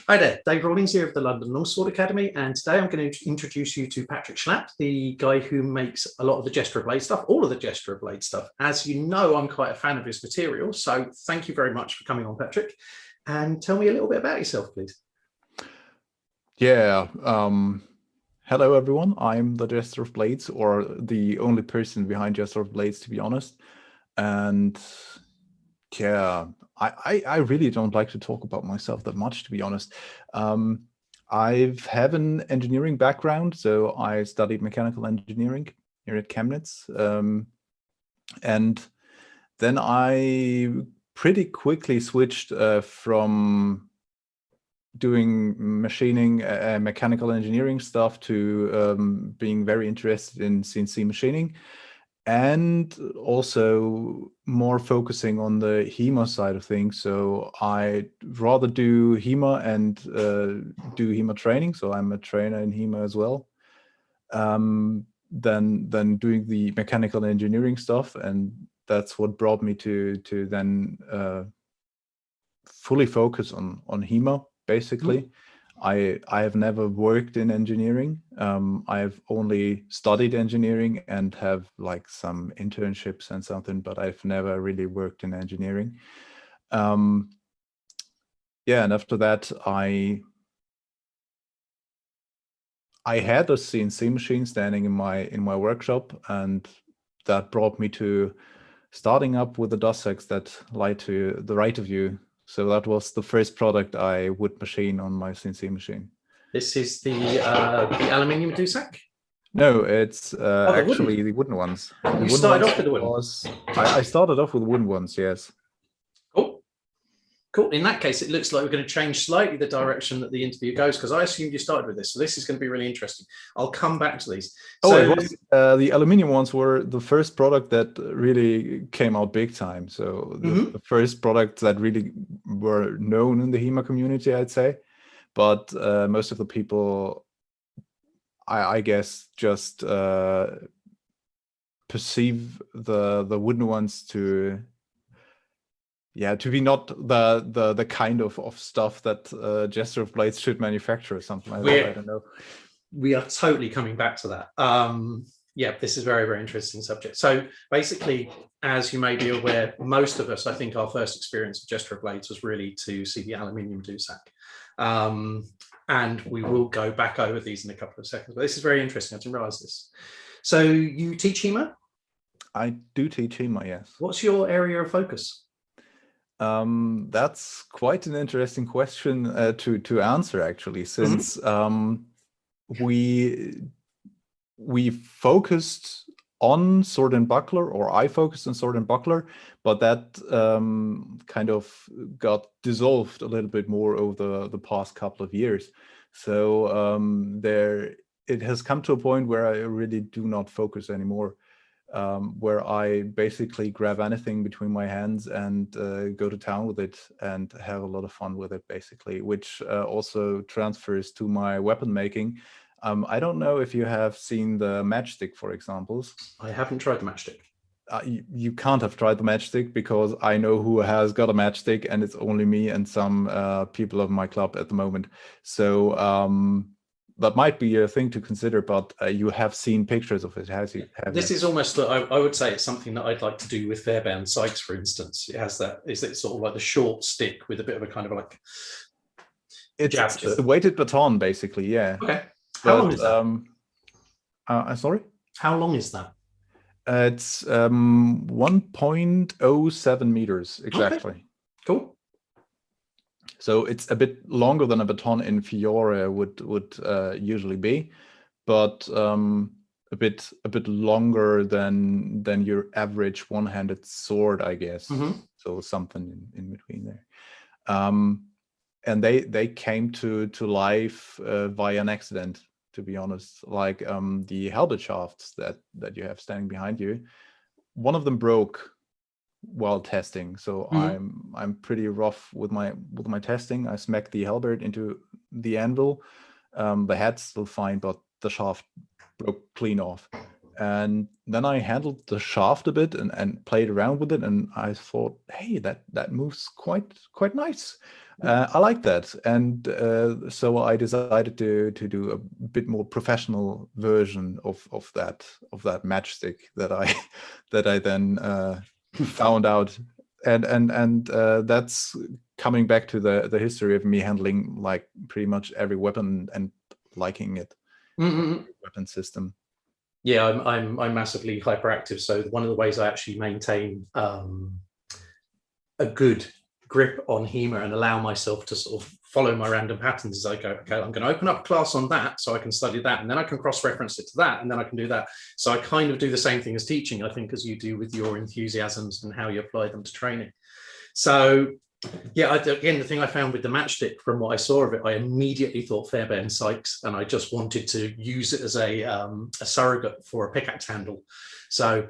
Hi there, Dave Rawlings here of the London Longsword Academy, and today I'm going to introduce you to Patrick Schlapp, the guy who makes a lot of the Jester of Blades stuff, all of the Jester of Blades stuff. As you know, I'm quite a fan of his material, so thank you very much for coming on, Patrick. And tell me a little bit about yourself, please. Yeah, hello everyone. I'm the Jester of Blades, or the only person behind Jester of Blades, to be honest. And yeah, I really don't like to talk about myself that much, to be honest. I have an engineering background, so I studied mechanical engineering here at Chemnitz. And then I pretty quickly switched from doing machining, mechanical engineering stuff to being very interested in CNC machining, and also more focusing on the HEMA side of things. So I rather do HEMA and do HEMA training. So I'm a trainer in HEMA as well, than doing the mechanical engineering stuff. And that's what brought me to then fully focus on HEMA. Basically, I have never worked in engineering. I've only studied engineering and have like some internships and something, but I've never really worked in engineering. Yeah, and after that, I had a CNC machine standing in my workshop, and that brought me to starting up with the dussacks that lie to the right of you. So that was the first product I would machine on my CNC machine. This is the aluminium dussack? No, it's actually the wooden ones. You started off with the wooden? I started off with wooden ones, yes. Cool. In that case, it looks like we're going to change slightly the direction that the interview goes, because I assumed you started with this. So this is going to be really interesting. I'll come back to these. So the aluminium ones were the first product that really came out big time. So the first products that really were known in the HEMA community, I'd say. But most of the people, I guess, just perceive the wooden ones to be not the kind of stuff that Jester of Blades should manufacture or something like that. I don't know. We are totally coming back to that. Yeah, this is a very, very interesting subject. So basically, as you may be aware, most of us, I think our first experience of Jester of Blades was really to see the aluminium dussack. And we will go back over these in a couple of seconds, but this is very interesting. I didn't realize this. So you teach HEMA? I do teach HEMA, yes. What's your area of focus? That's quite an interesting question to answer, actually, since we focused on sword and buckler, or I focused on sword and buckler, but that kind of got dissolved a little bit more over the past couple of years. So it has come to a point where I really do not focus anymore. Where I basically grab anything between my hands and go to town with it and have a lot of fun with it, basically, which also transfers to my weapon making. I don't know if you have seen the matchstick, for example. I haven't tried the matchstick. You can't have tried the matchstick, because I know who has got a matchstick, and it's only me and some people of my club at the moment. So that might be a thing to consider, but you have seen pictures of it, have you? This is almost, I would say it's something that I'd like to do with Fairbairn Sykes, for instance. It has that, is it sort of like the short stick with a bit of a kind of like... It's a weighted baton, basically, yeah. Okay. How long is that? Sorry? How long is that? It's 1.07 meters, exactly. Okay. Cool. So it's a bit longer than a baton in Fiore would usually be, but a bit longer than your average one-handed sword, I guess. So something in between there. And they came to life via an accident, to be honest. Like the Halberd shafts that you have standing behind you, one of them broke while testing. So I'm pretty rough with my testing. I smacked the Halberd into the anvil. The head's still fine, but the shaft broke clean off. And then I handled the shaft a bit and played around with it, and I thought, hey, that moves quite nice. I like that, and so I decided to do a bit more professional version of that matchstick that I then found out, and that's coming back to the history of me handling like pretty much every weapon and liking it. Weapon system. Yeah, I'm massively hyperactive. So one of the ways I actually maintain a good grip on HEMA and allow myself to sort of follow my random patterns as I go, okay, I'm going to open up a class on that so I can study that, and then I can cross-reference it to that, and then I can do that. So I kind of do the same thing as teaching, I think, as you do with your enthusiasms and how you apply them to training. So yeah, again, the thing I found with the matchstick, from what I saw of it, I immediately thought Fairbairn Sykes, and I just wanted to use it as a surrogate for a pickaxe handle. So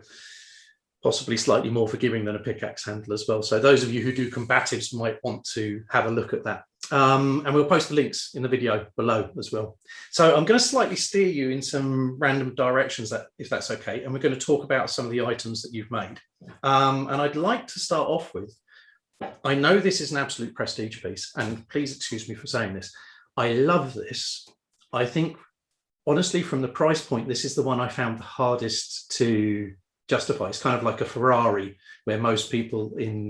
possibly slightly more forgiving than a pickaxe handle as well. So those of you who do combatives might want to have a look at that. And we'll post the links in the video below as well. So I'm going to slightly steer you in some random directions, if that's okay. And we're going to talk about some of the items that you've made. And I'd like to start off with, I know this is an absolute prestige piece, and please excuse me for saying this. I love this. I think, honestly, from the price point, this is the one I found the hardest to justify. It's kind of like a Ferrari, where most people in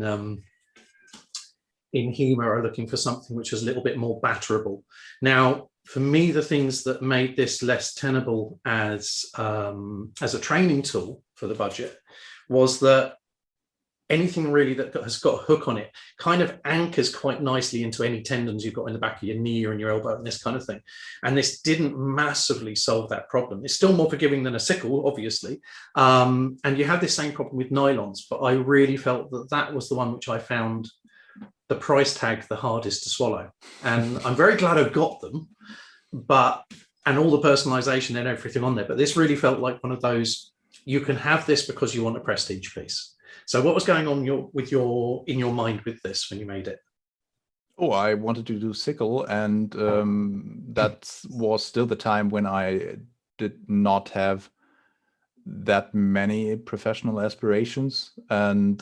HEMA are looking for something which is a little bit more batterable. Now, for me, the things that made this less tenable as a training tool for the budget was that anything really that has got a hook on it kind of anchors quite nicely into any tendons you've got in the back of your knee or in your elbow and this kind of thing. And this didn't massively solve that problem. It's still more forgiving than a sickle, obviously. And you have this same problem with nylons, but I really felt that that was the one which I found the price tag the hardest to swallow. And I'm very glad I got them, and all the personalization and everything on there. But this really felt like one of those, you can have this because you want a prestige piece. So what was going on in your mind with this when you made it? Oh, I wanted to do sickle, and that was still the time when I did not have that many professional aspirations, and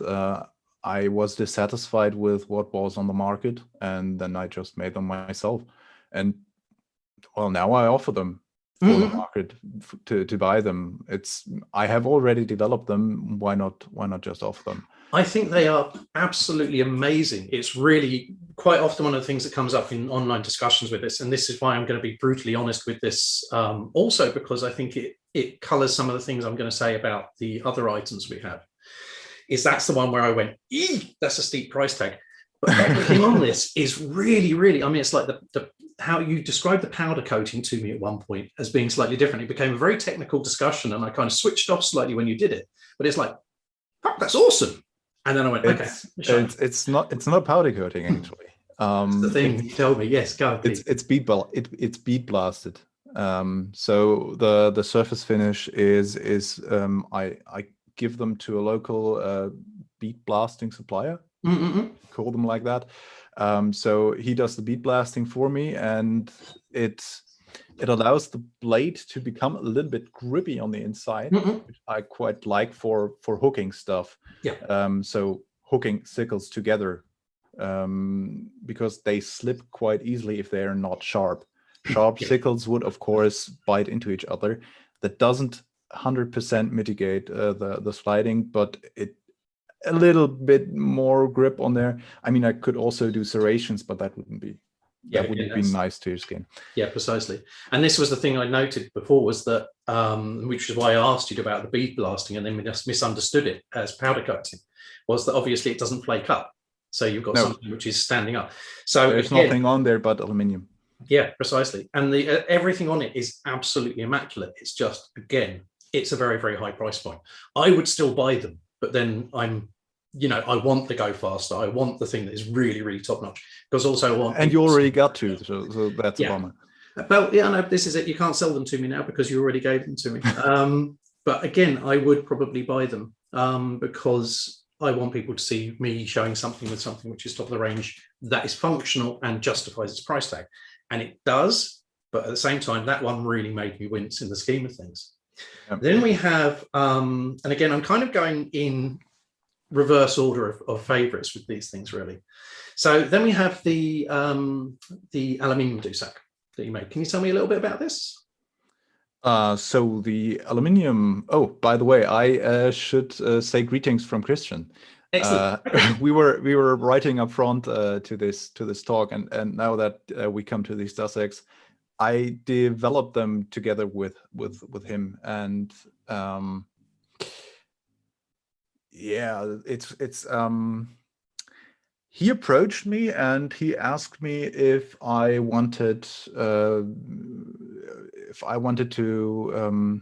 I was dissatisfied with what was on the market, and then I just made them myself. And well, now I offer them for the market to buy them. I have already developed them. Why not just offer them? I think they are absolutely amazing. It's really quite often one of the things that comes up in online discussions with this, and this is why I'm going to be brutally honest with this, also because I think it colors some of the things I'm going to say about the other items we have. That's the one where I went, that's a steep price tag. But everything on this is really, really, I mean, it's like how you described the powder coating to me at one point as being slightly different. It became a very technical discussion, and I kind of switched off slightly when you did it. But it's like, oh, that's awesome. And then I went, okay. It's not powder coating, actually. The thing you told me, yes, go on, please. It's bead blasted. So the surface finish is I give them to a local bead blasting supplier. Call them like that. So he does the bead blasting for me, and it allows the blade to become a little bit grippy on the inside, which I quite like for hooking stuff. Yeah. So hooking sickles together, because they slip quite easily if they are not sharp. Sharp sickles would, of course, bite into each other. That doesn't 100% mitigate the sliding, but it a little bit more grip on there. I mean, I could also do serrations, but that wouldn't be nice to your skin. Yeah, precisely. And this was the thing I noted before, was that which is why I asked you about the bead blasting and then just misunderstood it as powder coating, was that obviously it doesn't flake up. So you've got something which is standing up. So there's nothing on there but aluminium. Yeah, precisely. And the everything on it is absolutely immaculate. It's just, again, it's a very, very high price point. I would still buy them, but then I want the go faster. I want the thing that is really, really top notch. Because also I want. And you already got to, so that's a bummer. Well, yeah, no, this is it. You can't sell them to me now because you already gave them to me. But again, I would probably buy them because I want people to see me showing something with something which is top of the range, that is functional and justifies its price tag. And it does, but at the same time, that one really made me wince in the scheme of things. Yep. Then we have, and again, I'm kind of going in reverse order of favorites with these things, really. So then we have the aluminium dussack that you made. Can you tell me a little bit about this? So the aluminium. Oh, by the way, I should say greetings from Christian. Excellent. We were writing up front to this talk, and now that we come to these dussacks, I developed them together with him, and yeah, it's he approached me and he asked me if I wanted to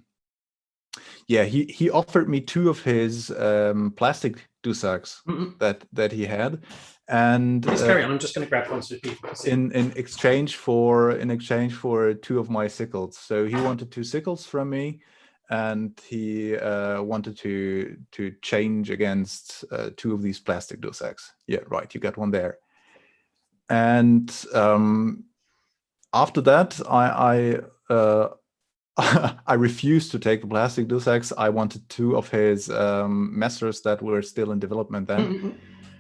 yeah, he offered me two of his plastic dussacks that he had, and please carry on. I'm just going to grab one so people can see. in exchange for two of my sickles. So he wanted two sickles from me, and he wanted to change against two of these plastic dussacks. Yeah, right. You got one there. And after that, I refused to take the plastic dussacks. I wanted two of his masters that were still in development then.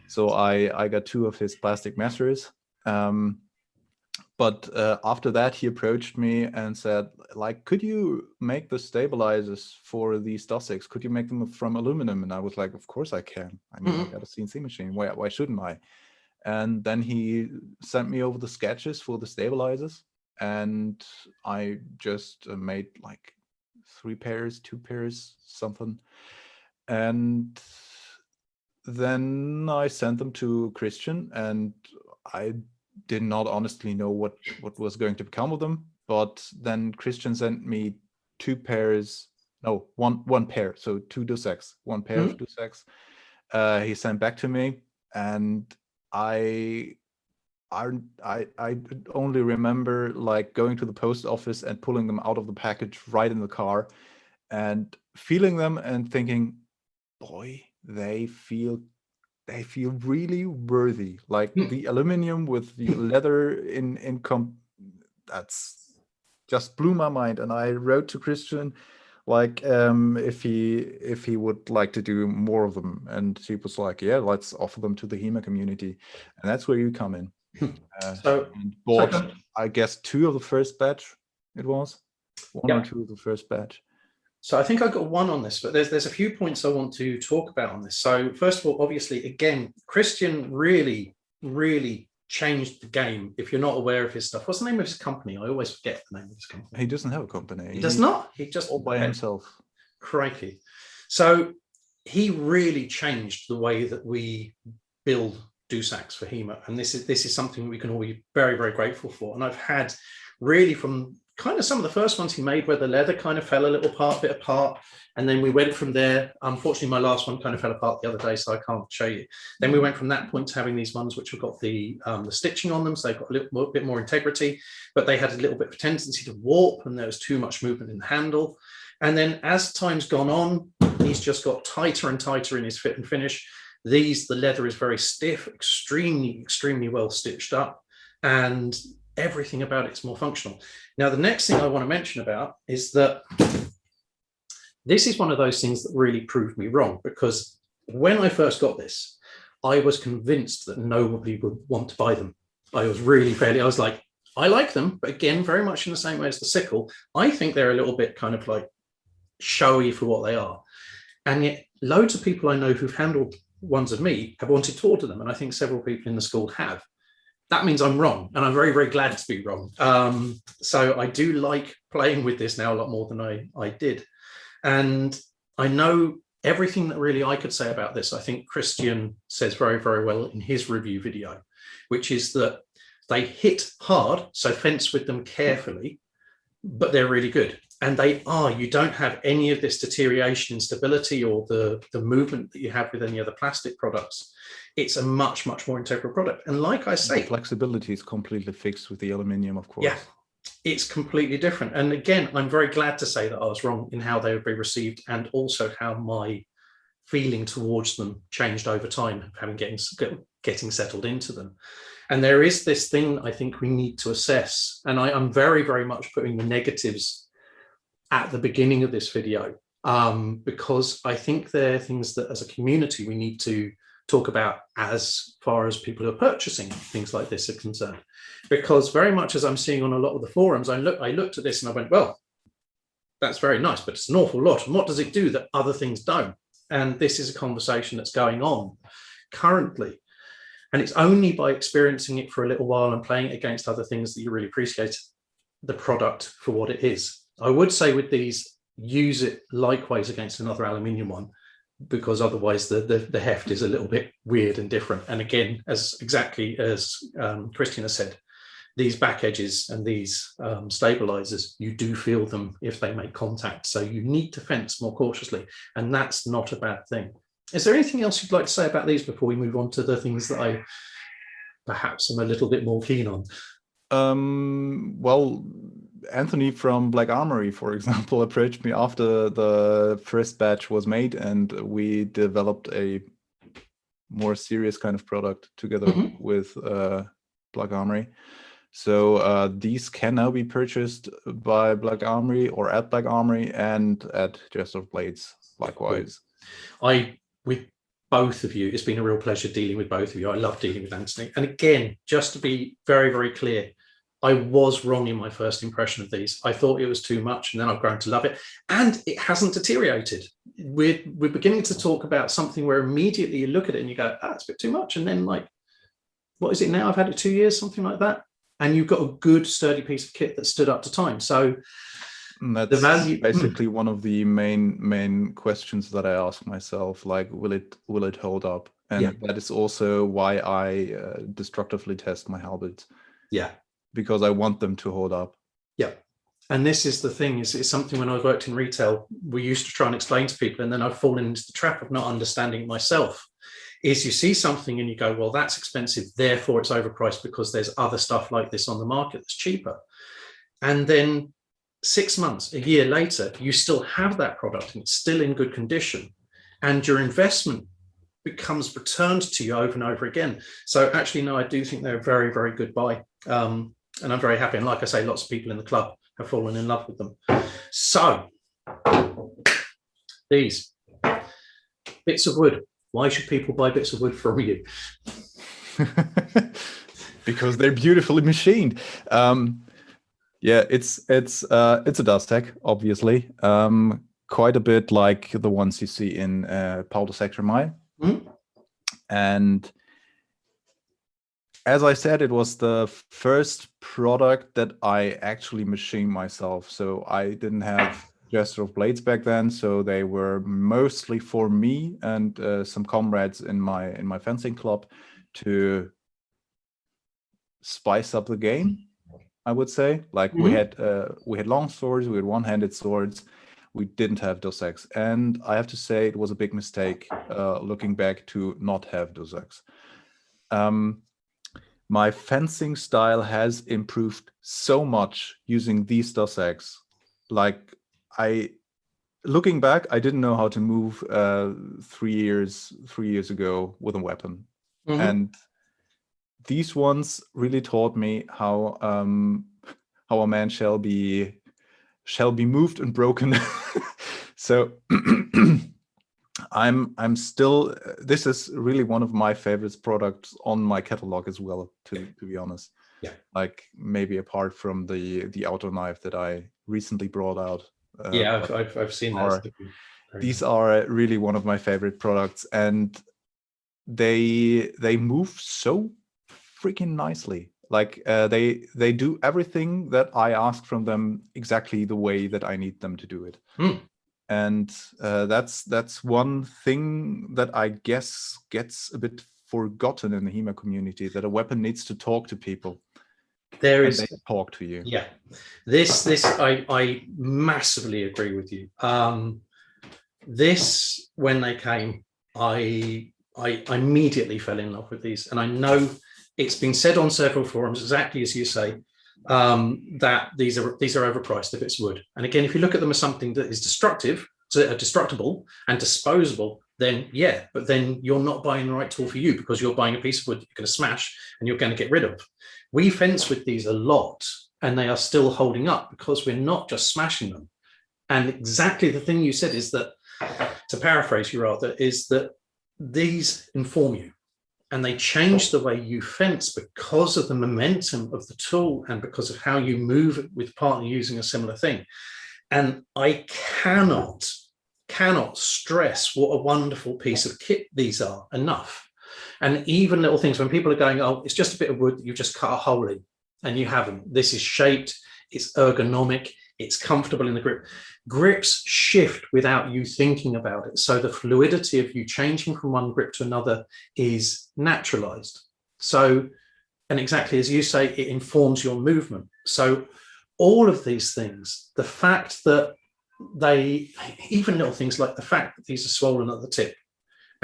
So I got two of his plastic masters. But after that, he approached me and said, like, could you make the stabilizers for these dussacks? Could you make them from aluminum? And I was like, of course I can. I mean, I got a CNC machine. Why shouldn't I? And then he sent me over the sketches for the stabilizers. And I just made like 3 pairs, 2 pairs, something. And then I sent them to Christian, and I did not honestly know what was going to become of them. But then Christian sent me 2 pairs, no, one pair, so 2 dussacks, 1 pair of dussacks. He sent back to me, and I only remember like going to the post office and pulling them out of the package right in the car and feeling them and thinking, boy, they feel really worthy. Like the aluminum with the leather that's just blew my mind. And I wrote to Christian like if he would like to do more of them, and he was like, yeah, let's offer them to the HEMA community. And that's where you come in. And bought, I guess, 2 of the first batch. It was 1 or 2 of the first batch. So I think I got 1 on this, but there's a few points I want to talk about on this. So first of all, obviously, again, Christian really changed the game. If you're not aware of his stuff, what's the name of his company? I always forget the name of his company. He doesn't have a company. He does not. He just all by himself. Crikey. So he really changed the way that we build dussacks for HEMA, and this is something we can all be very grateful for. And I've had really from kind of some of the first ones he made where the leather kind of fell a little bit apart, and then we went from there. Unfortunately, my last one kind of fell apart the other day, so I can't show you. Then we went from that point to having these ones which have got the stitching on them, so they've got a little bit more integrity, but they had a little bit of tendency to warp, and there was too much movement in the handle. And then as time's gone on, he's just got tighter and tighter in his fit and finish. The leather is very stiff, extremely well stitched up, and everything about it's more functional. Now, the next thing I want to mention about is that this is one of those things that really proved me wrong, because when I first got this, I was convinced that nobody would want to buy them. I was like, I like them, but again, very much in the same way as the sickle, I think they're a little bit kind of like showy for what they are. And yet loads of people I know who've handled ones of me have wanted to order them, and I think several people in the school have. That means I'm wrong, and I'm very glad to be wrong. So I do like playing with this now a lot more than I did. And I know everything that really I could say about this, I think Christian says very well in his review video, which is that they hit hard, so fence with them carefully, but they're really good. And you don't have any of this deterioration in stability or the movement that you have with any other plastic products. It's a much more integral product. And like I say, the flexibility is completely fixed with the aluminium, of course. Yeah, it's completely different. And again, I'm very glad to say that I was wrong in how they would be received, and also how my feeling towards them changed over time, getting settled into them. And there is this thing I think we need to assess, and I'm very much putting the negatives at the beginning of this video, because I think they're things that as a community we need to talk about as far as people who are purchasing things like this are concerned. Because very much as I'm seeing on a lot of the forums, I looked at this and I went, well, that's very nice, but it's an awful lot. And what does it do that other things don't? And this is a conversation that's going on currently. And it's only by experiencing it for a little while and playing it against other things that you really appreciate the product for what it is. I would say with these, use it likewise against another aluminium one, because otherwise the heft is a little bit weird and different. And again, exactly as Christian has said, these back edges and these stabilizers, you do feel them if they make contact. So you need to fence more cautiously, and that's not a bad thing. Is there anything else you'd like to say about these before we move on to the things that I perhaps am a little bit more keen on? Well, Anthony from Black Armory, for example, approached me after the first batch was made, and we developed a more serious kind of product together with Black Armory. So these can now be purchased by Black Armory or at Black Armory and at Jester of Blades likewise. With both of you, it's been a real pleasure dealing with both of you. I love dealing with Anthony. And again, just to be very, very clear, I was wrong in my first impression of these. I thought it was too much, and then I've grown to love it. And it hasn't deteriorated. We're beginning to talk about something where immediately you look at it and you go, it's a bit too much. And then like, what is it now? I've had it 2 years, something like that. And you've got a good sturdy piece of kit that stood up to time. So that's the value, basically one of the main questions that I ask myself, like, will it hold up? And that is also why I destructively test my halberds. Yeah. Because I want them to hold up. Yeah. And this is the thing, is something when I worked in retail, we used to try and explain to people, and then I've fallen into the trap of not understanding it myself. Is you see something and you go, well, that's expensive, therefore it's overpriced because there's other stuff like this on the market that's cheaper. And then 6 months, a year later, you still have that product and it's still in good condition, and your investment becomes returned to you over and over again. So actually, no, I do think they're a very, very good buy. And I'm very happy. And like I say, lots of people in the club have fallen in love with them. So these bits of wood. Why should people buy bits of wood from you? Because they're beautifully machined. Yeah, it's a dussack, obviously. Quite a bit like the ones you see in Powder Sector Mile. And as I said, it was the first product that I actually machined myself. So I didn't have Jester of Blades back then, so they were mostly for me and some comrades in my fencing club to spice up the game, I would say. Like we had long swords, we had one-handed swords. We didn't have dussacks, and I have to say it was a big mistake looking back to not have dussacks. My fencing style has improved so much using these dussacks. Like looking back, I didn't know how to move 3 years ago with a weapon, and these ones really taught me how a man shall be moved and broken. So I'm still, this is really one of my favorite products on my catalog as well, to be honest. Yeah. Like maybe apart from the auto knife that I recently brought out. Yeah, I've seen that. These are really one of my favorite products, and they move so freaking nicely. Like they do everything that I ask from them exactly the way that I need them to do it. And that's one thing that I guess gets a bit forgotten in the HEMA community, that a weapon needs to talk to people. There is, they talk to you. Yeah, this I massively agree with you. This, when they came, I immediately fell in love with these, and I know it's been said on several forums, exactly as you say, that these are overpriced if it's wood. And again, if you look at them as something that is destructible and disposable, then yeah, but then you're not buying the right tool for you, because you're buying a piece of wood you're going to smash and you're going to get rid of. We fence with these a lot, and they are still holding up because we're not just smashing them. And exactly the thing you said is that, to paraphrase you rather, is that these inform you and they change the way you fence because of the momentum of the tool and because of how you move with partner using a similar thing. And I cannot stress what a wonderful piece of kit these are enough. And even little things when people are going, oh, it's just a bit of wood that you just cut a hole in, and you haven't. This is shaped, it's ergonomic, it's comfortable in the grip. Grips shift without you thinking about it. So the fluidity of you changing from one grip to another is naturalized. So, and exactly as you say, it informs your movement. So all of these things, the fact that they, even little things like the fact that these are swollen at the tip,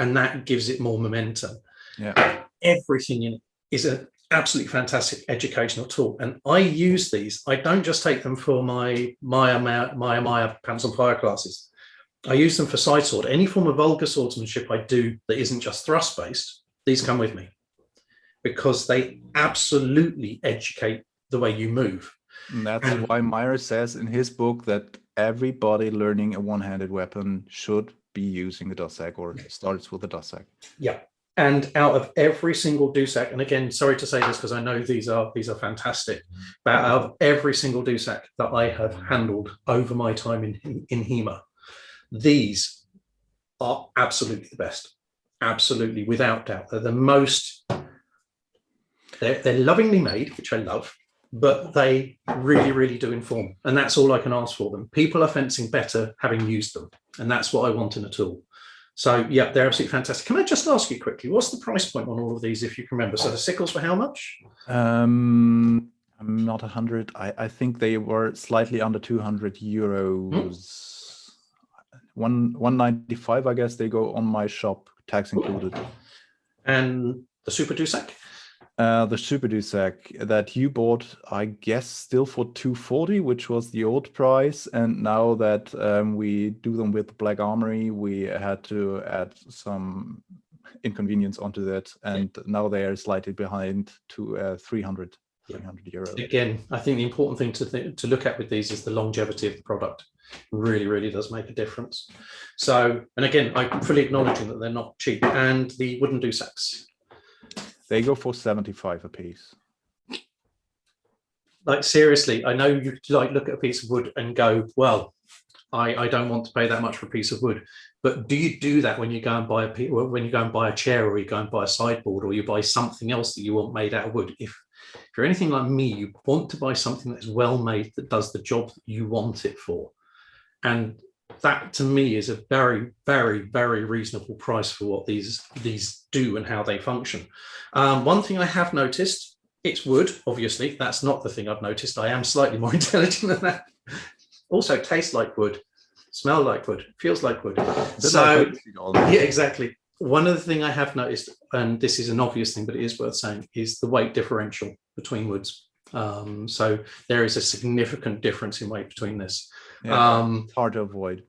and that gives it more momentum. Yeah. Everything in it is an absolutely fantastic educational tool. And I use these. I don't just take them for my Maya Pants on Fire classes. I use them for side sword. Any form of vulgar swordsmanship I do that isn't just thrust based, these come with me because they absolutely educate the way you move. And that's why Meyer says in his book that everybody learning a one-handed weapon should be using a dussack or starts with a dussack. Yeah. And out of every single dussack, and again, sorry to say this because I know these are fantastic, but out of every single dussack that I have handled over my time in HEMA, these are absolutely the best. Absolutely, without doubt. They're the most, they're lovingly made, which I love, but they really, really do inform. And that's all I can ask for them. People are fencing better having used them. And that's what I want in a tool. So yeah, they're absolutely fantastic. Can I just ask you quickly, what's the price point on all of these, if you can remember? So the sickles were how much? I'm not 100. I think they were slightly under 200 euros. 195, I guess they go on my shop, tax included. And the super dussack? The super dussack that you bought, I guess, still for 240, which was the old price. And now that we do them with Black Armory, we had to add some inconvenience onto that. And now they are slightly behind to 300 euros. Again, I think the important thing to look at with these is the longevity of the product. Really, really does make a difference. So, and again, I'm fully acknowledging that they're not cheap. And the wooden dussacks. They go for 75 a piece. Like seriously, I know you like look at a piece of wood and go, well, I don't want to pay that much for a piece of wood. But do you do that when you go and buy a chair, or you go and buy a sideboard, or you buy something else that you want made out of wood? If you're anything like me, you want to buy something that's well made, that does the job that you want it for. And that to me is a very, very, very reasonable price for what these do and how they function. One thing I have noticed, it's wood, obviously. That's not the thing I've noticed. I am slightly more intelligent than that. Also tastes like wood, smell like wood, feels like wood. So yeah, exactly. One of the things I have noticed, and this is an obvious thing, but it is worth saying, is the weight differential between woods. So there is a significant difference in weight between this. Yeah, it's hard to avoid.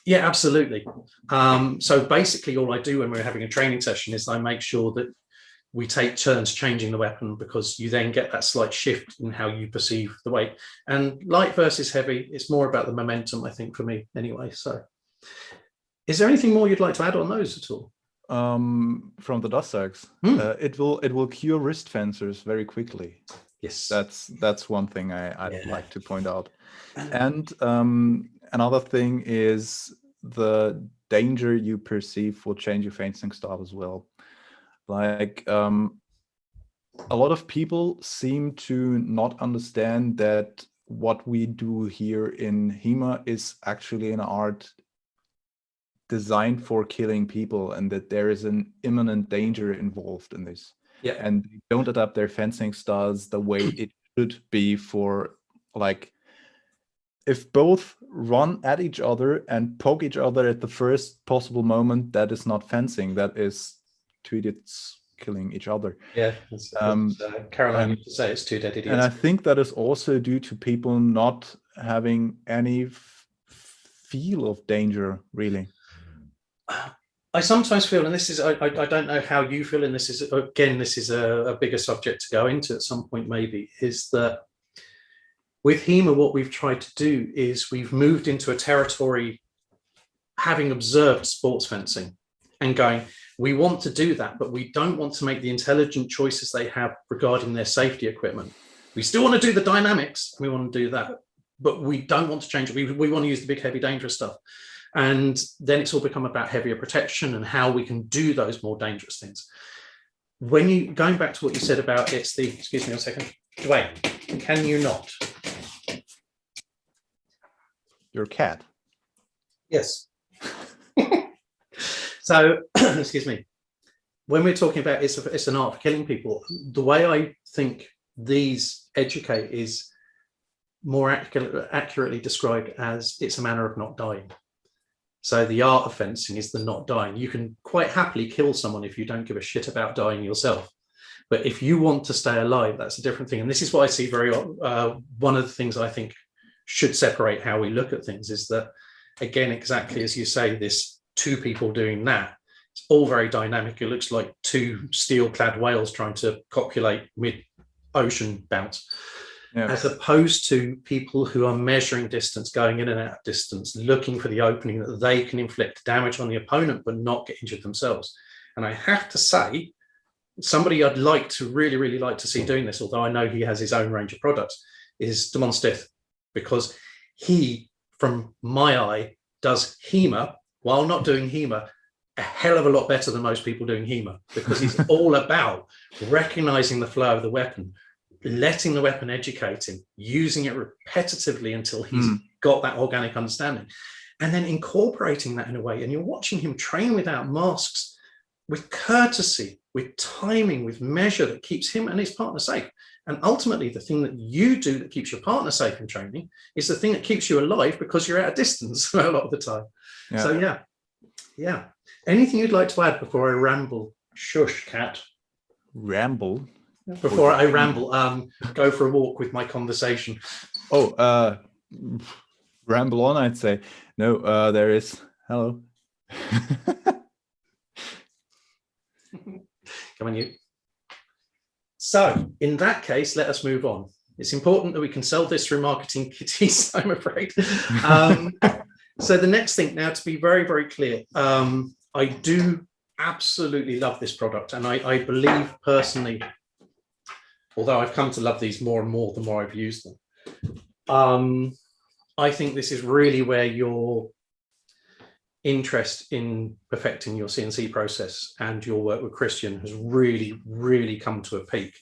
Yeah, absolutely. So basically all I do when we're having a training session is I make sure that we take turns changing the weapon, because you then get that slight shift in how you perceive the weight. And light versus heavy, it's more about the momentum, I think, for me anyway. So is there anything more you'd like to add on those at all? From the dussacks, it will cure wrist fencers very quickly. Yes, that's one thing I'd like to point out. And another thing is the danger you perceive will change your fencing style as well. Like a lot of people seem to not understand that what we do here in HEMA is actually an art designed for killing people, and that there is an imminent danger involved in this. Yeah. And they don't adapt their fencing styles the way it should be for, like, if both run at each other and poke each other at the first possible moment, that is not fencing. That is two idiots killing each other. Yeah, Caroline used to say it's two dead idiots. And I think that is also due to people not having any feel of danger, really. I sometimes feel, and this is, I don't know how you feel, and this is, again, this is a bigger subject to go into at some point maybe, is that With HEMA, what we've tried to do is we've moved into a territory, having observed sports fencing and going, we want to do that, but we don't want to make the intelligent choices they have regarding their safety equipment. We still want to do the dynamics, we want to do that, but we don't want to change it. We want to use the big, heavy, dangerous stuff. And then it's all become about heavier protection and how we can do those more dangerous things. When you, going back to what you said about it's the, excuse me a second, Dwayne, can you not? Your cat. Yes. So, excuse me, when we're talking about it's an art for killing people, the way I think these educate is more accurately described as it's a manner of not dying. So the art of fencing is the not dying. You can quite happily kill someone if you don't give a shit about dying yourself. But if you want to stay alive, that's a different thing. And this is what I see very one of the things I think should separate how we look at things is that, again, exactly as you say, this two people doing that, it's all very dynamic. It looks like two steel-clad whales trying to copulate mid-ocean bounce. Yeah. As opposed to people who are measuring distance, going in and out of distance, looking for the opening that they can inflict damage on the opponent but not get injured themselves. And I have to say, somebody I'd like to really like to see doing this, although I know he has his own range of products, is Damon Stith, because he, from my eye, does HEMA while not doing HEMA a hell of a lot better than most people doing HEMA, because he's all about recognizing the flow of the weapon, letting the weapon educate him, using it repetitively until he's got that organic understanding, and then incorporating that in a way. And you're watching him train without masks, with courtesy, with timing, with measure that keeps him and his partner safe. And ultimately, the thing that you do that keeps your partner safe in training is the thing that keeps you alive, because you're at a distance a lot of the time. Yeah. So yeah. Anything you'd like to add before I ramble? Shush, cat. Ramble? Before I ramble, go for a walk with my conversation. Oh, ramble on, I'd say. No, there is. Hello. Come on, you. So, in that case, let us move on. It's important that we can sell this through marketing kitties, I'm afraid. So the next thing, now to be very clear, I do absolutely love this product. And I believe personally, although I've come to love these more and more the more I've used them, I think this is really where your interest in perfecting your CNC process and your work with Christian has really come to a peak.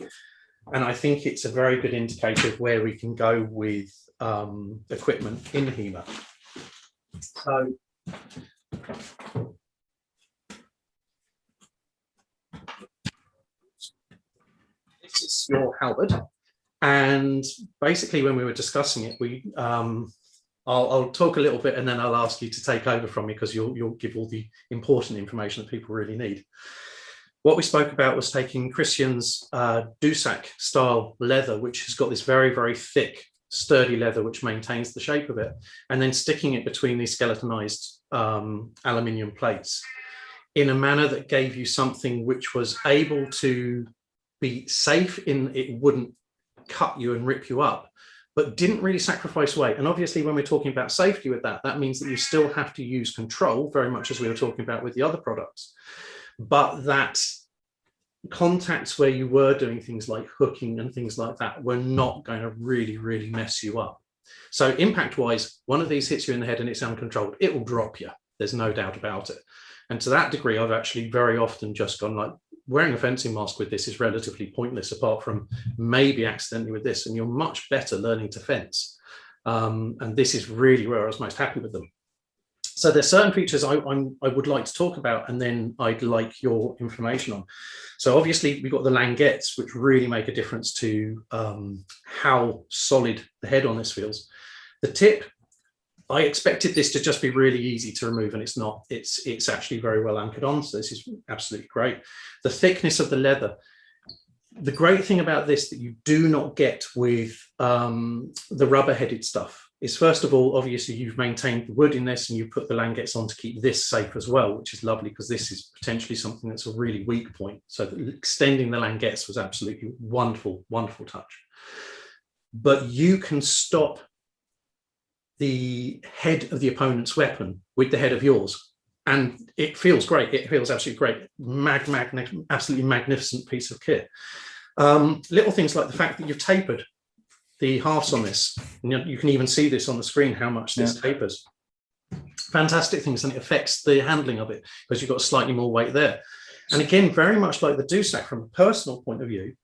And I think it's a very good indicator of where we can go with equipment in HEMA. So this is your Halberd, and basically when we were discussing it, we I'll talk a little bit and then I'll ask you to take over from me, because you'll give all the important information that people really need. What we spoke about was taking Christian's dussack style leather, which has got this very thick, sturdy leather which maintains the shape of it, and then sticking it between these skeletonized aluminium plates in a manner that gave you something which was able to be safe in it wouldn't cut you and rip you up, but didn't really sacrifice weight. And obviously when we're talking about safety with that, that means that you still have to use control, very much as we were talking about with the other products, but that contacts where you were doing things like hooking and things like that were not going to really mess you up. So impact wise, one of these hits you in the head and it's uncontrolled, it will drop you. There's no doubt about it. And to that degree, I've actually very often just gone like, wearing a fencing mask with this is relatively pointless, apart from maybe accidentally with this, and you're much better learning to fence. And this is really where I was most happy with them. So there's certain features I would like to talk about, and then I'd like your information on. So obviously we've got the languettes, which really make a difference to how solid the head on this feels. The tip, I expected this to just be really easy to remove, and it's not. It's actually very well anchored on, so this is absolutely great. The thickness of the leather. The great thing about this that you do not get with the rubber-headed stuff is, first of all, obviously you've maintained the wood in this and you put the languettes on to keep this safe as well, which is lovely, because this is potentially something that's a really weak point. So extending the languettes was absolutely wonderful touch. but you can stop the head of the opponent's weapon with the head of yours. And it feels great. It feels absolutely great. Absolutely magnificent piece of kit. Little things like the fact that you've tapered the halves on this. You can even see this on the screen, how much this tapers. Fantastic things, and it affects the handling of it because you've got slightly more weight there. And again, very much like the dussack from a personal point of view,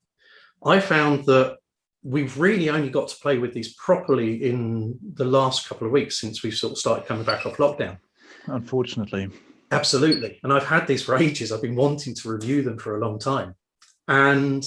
I found that we've really only got to play with these properly in the last couple of weeks since we've sort of started coming back off lockdown. Unfortunately. Absolutely. And I've had these for ages. I've been wanting to review them for a long time. And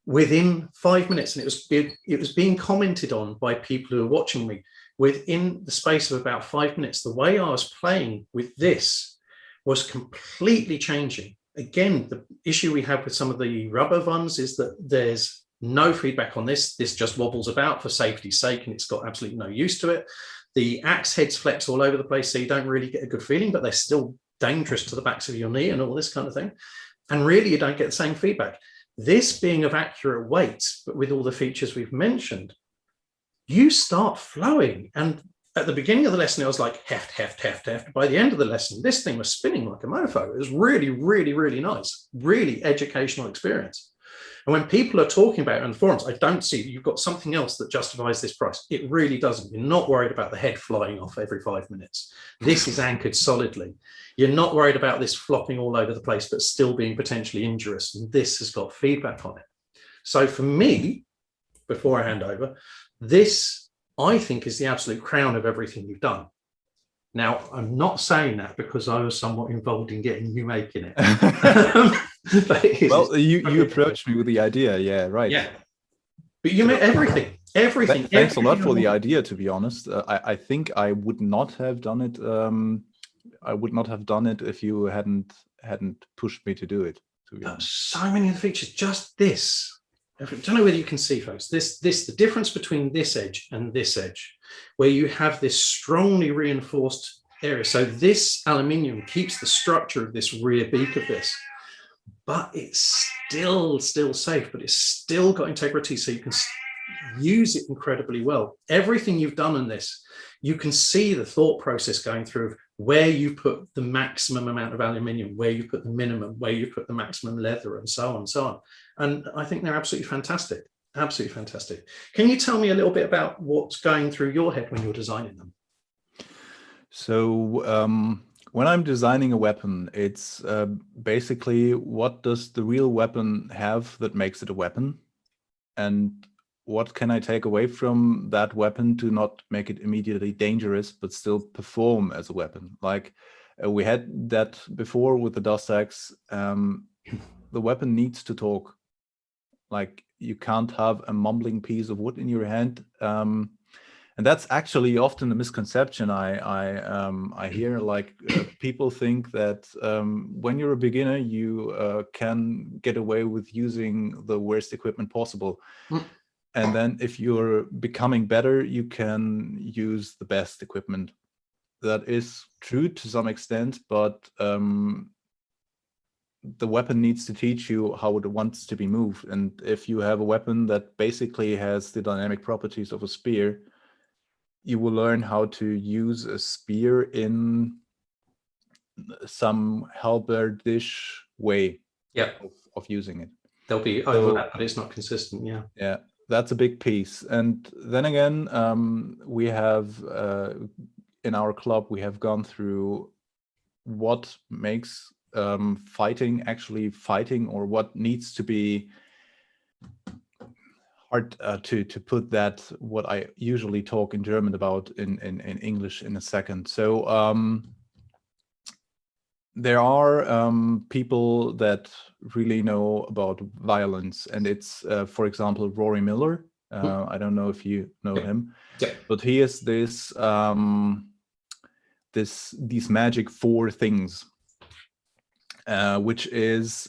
within 5 minutes, and it was being commented on by people who are watching me, within the space of about 5 minutes, the way I was playing with this was completely changing. Again, the issue we have with some of the rubber ones is that there's no feedback on this. This just wobbles about for safety's sake, and it's got absolutely no use to it. The axe heads flex all over the place, so you don't really get a good feeling, but they're still dangerous to the backs of your knee and all this kind of thing. And really, you don't get the same feedback. This being of accurate weight, but with all the features we've mentioned, you start flowing. And at the beginning of the lesson, it was like heft, heft, heft, heft. By the end of the lesson, this thing was spinning like a mofo. It was really, really, really nice, really educational experience. And when people are talking about it on the forums, I don't see that you've got something else that justifies this price. It really doesn't. You're not worried about the head flying off every 5 minutes. This is anchored solidly. You're not worried about this flopping all over the place, but still being potentially injurious. And this has got feedback on it. So for me, before I hand over, this, I think, is the absolute crown of everything you've done. Now, I'm not saying that because I was somewhat involved in getting you making it. Well, you approached me with the idea, yeah, right. Yeah, but you made everything. Thanks a lot for the idea. To be honest, I think I would not have done it. I would not have done it if you hadn't pushed me to do it. To be honest, so many of the features, just this. I don't know whether you can see, folks. The difference between this edge and this edge, where you have this strongly reinforced area. So this aluminium keeps the structure of this rear beak of this. But it's still safe, but it's still got integrity, so you can use it incredibly well. Everything you've done in this, you can see the thought process going through of where you put the maximum amount of aluminium, where you put the minimum, where you put the maximum leather, and so on and so on. And I think they're absolutely fantastic, absolutely fantastic. Can you tell me a little bit about what's going through your head when you're designing them? So when I'm designing a weapon, it's basically what does the real weapon have that makes it a weapon? And what can I take away from that weapon to not make it immediately dangerous, but still perform as a weapon? Like we had that before with the dussacks. The weapon needs to talk. Like you can't have a mumbling piece of wood in your hand. And that's actually often a misconception I hear. Like people think that when you're a beginner, you can get away with using the worst equipment possible. And then if you're becoming better, you can use the best equipment. That is true to some extent, but the weapon needs to teach you how it wants to be moved. And if you have a weapon that basically has the dynamic properties of a spear, you will learn how to use a spear in some halberd-ish way of using it. There'll be overlap, but it's not consistent, yeah. Yeah, that's a big piece. And then again, we have, in our club, we have gone through what makes fighting actually fighting, or what needs to be hard to put that, what I usually talk in German about in English in a second. So there are people that really know about violence, and it's for example Rory Miller. I don't know if you know him, but he is this these magic 4 things, which is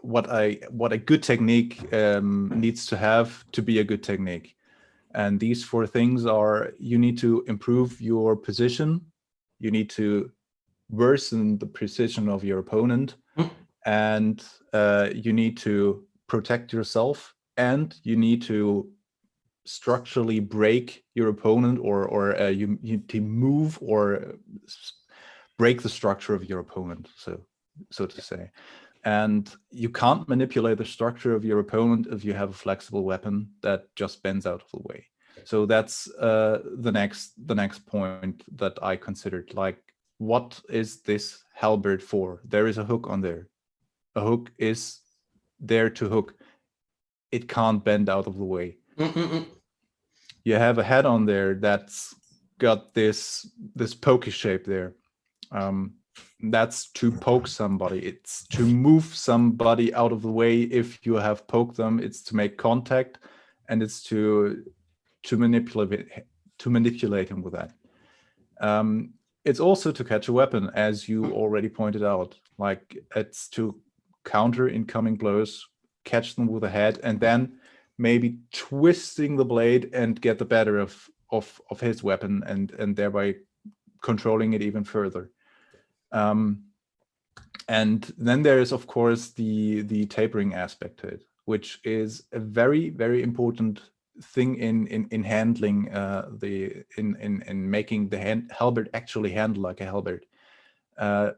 what a good technique needs to have to be a good technique. And these 4 things are: you need to improve your position, you need to worsen the precision of your opponent, and you need to protect yourself, and you need to structurally break your opponent, or you to move or break the structure of your opponent, so to say. And you can't manipulate the structure of your opponent if you have a flexible weapon that just bends out of the way. So that's the next point that I considered. Like, what is this halberd for? There is a hook on there. A hook is there to hook. It can't bend out of the way. You have a head on there that's got this pokey shape there. That's to poke somebody. It's to move somebody out of the way if you have poked them. It's to make contact, and it's to manipulate him with that. It's also to catch a weapon, as you already pointed out. Like, it's to counter incoming blows, catch them with a head, and then maybe twisting the blade and get the better of his weapon, and thereby controlling it even further. And then there is, of course, the tapering aspect to it, which is a very, very important thing in handling in making the halberd actually handle like a halberd. I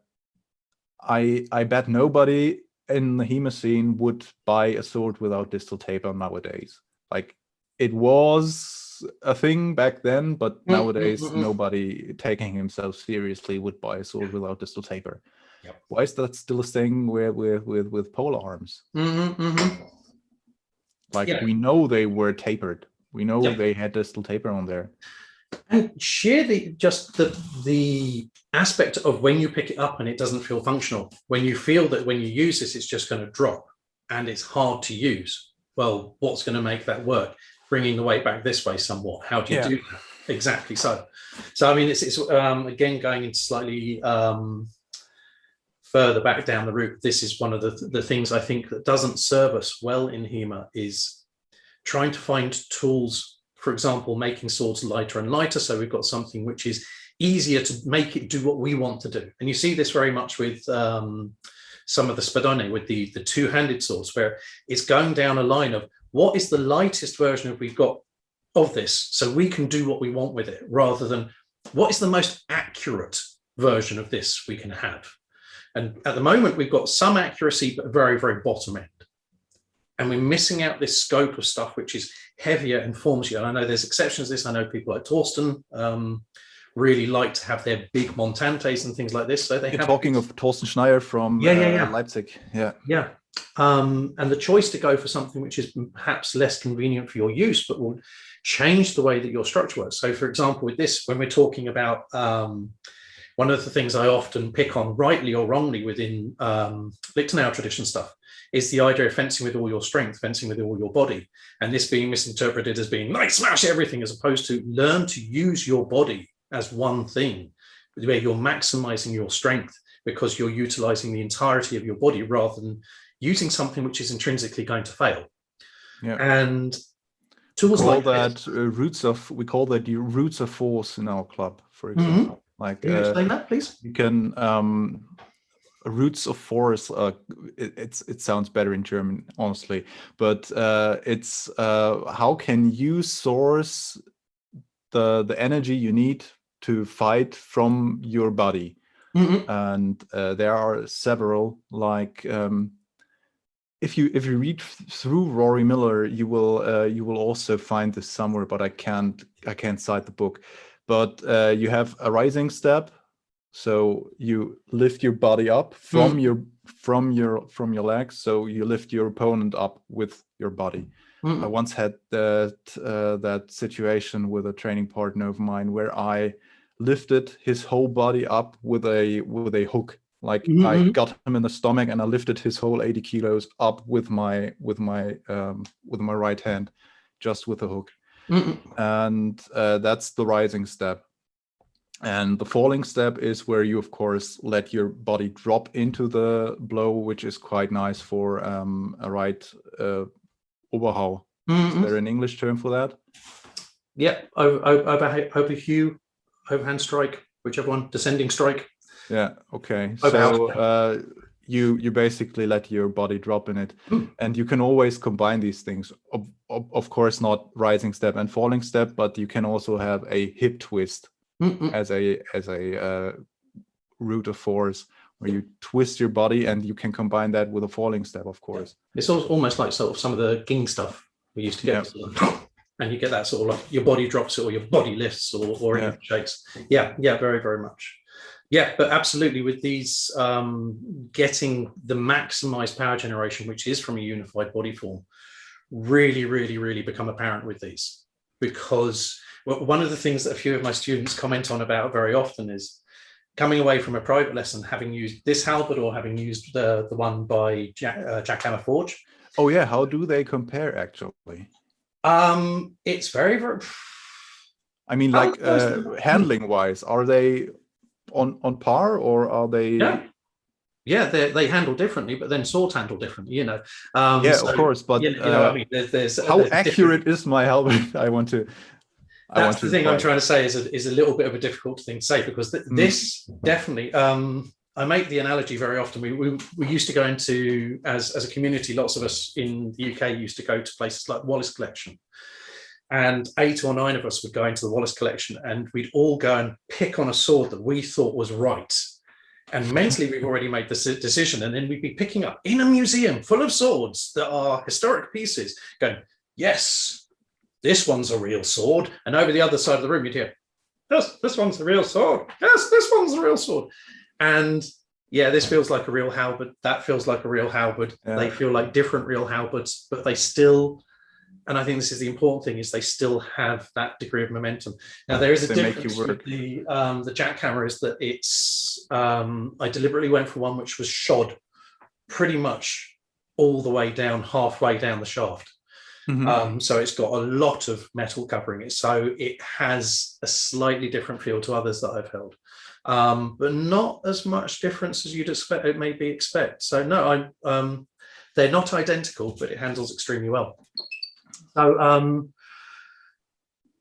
bet nobody in the HEMA scene would buy a sword without distal taper nowadays. Like, it was a thing back then, but nowadays nobody taking himself seriously would buy a sword without distal taper. Yep. Why is that still a thing with pole arms? Like, we know they were tapered. We know they had distal taper on there. And sheer the aspect of when you pick it up and it doesn't feel functional, when you feel that when you use this, it's just going to drop and it's hard to use. Well, what's going to make that work? Bringing the weight back this way somewhat. How do you do that? Exactly so. So, I mean, it's again, going into slightly further back down the route. This is one of the things I think that doesn't serve us well in HEMA, is trying to find tools, for example, making swords lighter and lighter. So we've got something which is easier to make it do what we want to do. And you see this very much with some of the spadone, with the two-handed swords, where it's going down a line of what is the lightest version of we've got of this, so we can do what we want with it, rather than what is the most accurate version of this we can have. And at the moment, we've got some accuracy, but very, very bottom end. And we're missing out this scope of stuff which is heavier and forms you. And I know there's exceptions to this. I know people like Torsten really like to have their big montantes and things like this. So You're talking of Torsten Schneier from Leipzig. Yeah. And the choice to go for something which is perhaps less convenient for your use, but will change the way that your structure works. So, for example, with this, when we're talking about one of the things I often pick on, rightly or wrongly, within Lichtenauer tradition stuff, is the idea of fencing with all your strength, fencing with all your body, and this being misinterpreted as being like smash everything, as opposed to learn to use your body as one thing, where you're maximizing your strength because you're utilizing the entirety of your body rather than using something which is intrinsically going to fail. Yeah. And tools like that, we call that the roots of force in our club, for example. Like, can you explain that, please? You can roots of force. It sounds better in German, honestly, but it's how can you source the energy you need to fight from your body, and there are several. Like, if you read through Rory Miller, you will also find this somewhere, but I can't cite the book. But you have a rising step, so you lift your body up from your legs. So you lift your opponent up with your body. I once had that situation with a training partner of mine where I lifted his whole body up with a hook. Like, I got him in the stomach and I lifted his whole 80 kilos up with my right hand, just with a hook. And that's the rising step. And the falling step is where you, of course, let your body drop into the blow, which is quite nice for a right Oberhau. Is there an English term for that? Yeah, overhand strike, whichever one, descending strike. Yeah, okay. So you basically let your body drop in it, and you can always combine these things. Of course, not rising step and falling step, but you can also have a hip twist as a root of force, where you twist your body, and you can combine that with a falling step, of course. It's almost like sort of some of the ging stuff we used to get, and you get that sort of like your body drops it or your body lifts or anything shakes. Yeah, very, very much. Yeah, but absolutely with these getting the maximized power generation, which is from a unified body form, really, really, really become apparent with these. Because one of the things that a few of my students comment on about very often is coming away from a private lesson, having used this halberd or having used the one by Jackhammer Forge. Oh yeah, how do they compare actually? It's very, very. I mean, like handling wise, are they on par, or are they? Yeah, they handle differently, but then swords handle differently. You know. Of course, but you know, I mean, there's how accurate is my halberd? I want to. That's the thing I'm trying to say is a little bit of a difficult thing to say, because this definitely. I make the analogy very often. We used to go into as a community. Lots of us in the UK used to go to places like Wallace Collection, and 8 or 9 of us would go into the Wallace Collection, and we'd all go and pick on a sword that we thought was right. And mentally, we've already made the decision, and then we'd be picking up in a museum full of swords that are historic pieces, going, yes, this one's a real sword. And over the other side of the room, you'd hear, yes, this one's a real sword. Yes, this one's a real sword. And yeah, this feels like a real halberd. That feels like a real halberd. Yeah. They feel like different real halberds, but they still, and I think this is the important thing, is they still have that degree of momentum. Now, there is a difference with the jackhammer, is that it's, I deliberately went for one which was shod pretty much all the way down, halfway down the shaft. So it's got a lot of metal covering it. So it has a slightly different feel to others that I've held, but not as much difference as you'd expect. So no, they're not identical, but it handles extremely well. So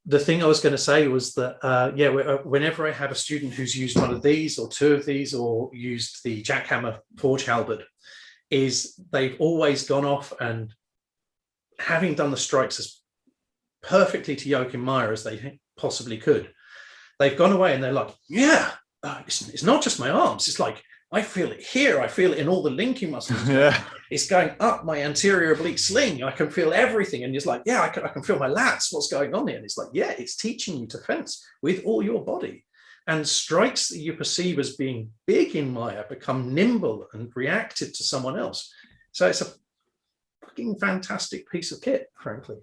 the thing I was going to say was that, whenever I have a student who's used one of these or 2 of these or used the Jackhammer Forge halberd, is they've always gone off and, having done the strikes as perfectly to yoke and mire as they possibly could, they've gone away and they're like, it's not just my arms. It's like, I feel it here. I feel it in all the linking muscles. It's going up my anterior oblique sling. I can feel everything. And it's like, I can feel my lats. What's going on here? And it's like, it's teaching you to fence with all your body. And strikes that you perceive as being big in mire become nimble and reactive to someone else. So it's a fucking fantastic piece of kit, frankly.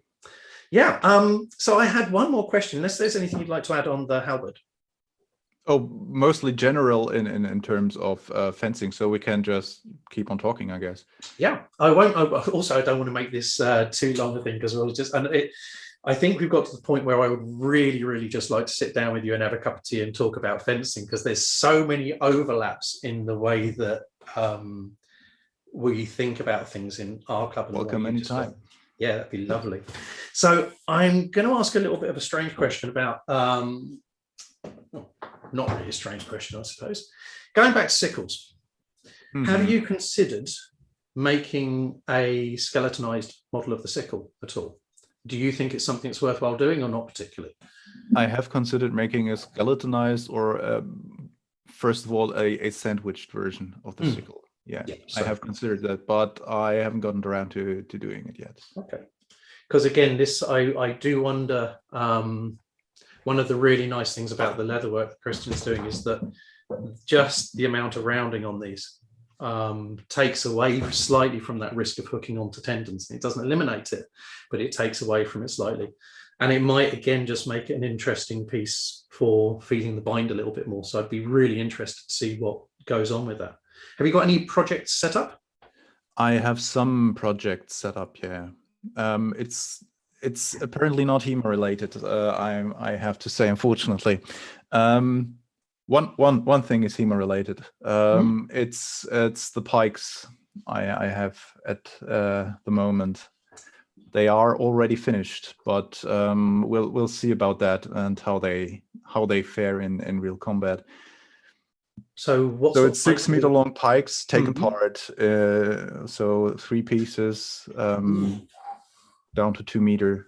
So I had one more question, unless there's anything you'd like to add on the halberd. Oh, mostly general in terms of fencing, so we can just keep on talking, I guess. I won't. I don't want to make this too long a thing, because we'll just, I think we've got to the point where I would really, really just like to sit down with you and have a cup of tea and talk about fencing, because there's so many overlaps in the way that we think about things in our club. Welcome anytime. Yeah, that'd be lovely. So I'm going to ask a little bit of a strange question about, not really a strange question, I suppose. Going back to sickles, have you considered making a skeletonized model of the sickle at all? Do you think it's something that's worthwhile doing, or not particularly? I have considered making a skeletonized, or first of all, a sandwiched version of the sickle. I have considered that, but I haven't gotten around to doing it yet. Okay, because again, this I do wonder. One of the really nice things about the leatherwork that Christian's doing is that just the amount of rounding on these takes away slightly from that risk of hooking onto tendons. It doesn't eliminate it, but it takes away from it slightly. And it might, again, just make it an interesting piece for feeding the bind a little bit more. So I'd be really interested to see what goes on with that. Have you got any projects set up? I have some projects set up, yeah. It's apparently not HEMA related, I have to say, unfortunately. One thing is HEMA related. It's the pikes I have at the moment. They are already finished, but we'll see about that and how they fare in real combat. So what So sort it's of 6 pikes? meter long pikes taken Mhm. apart. So 3 pieces down to 2 meter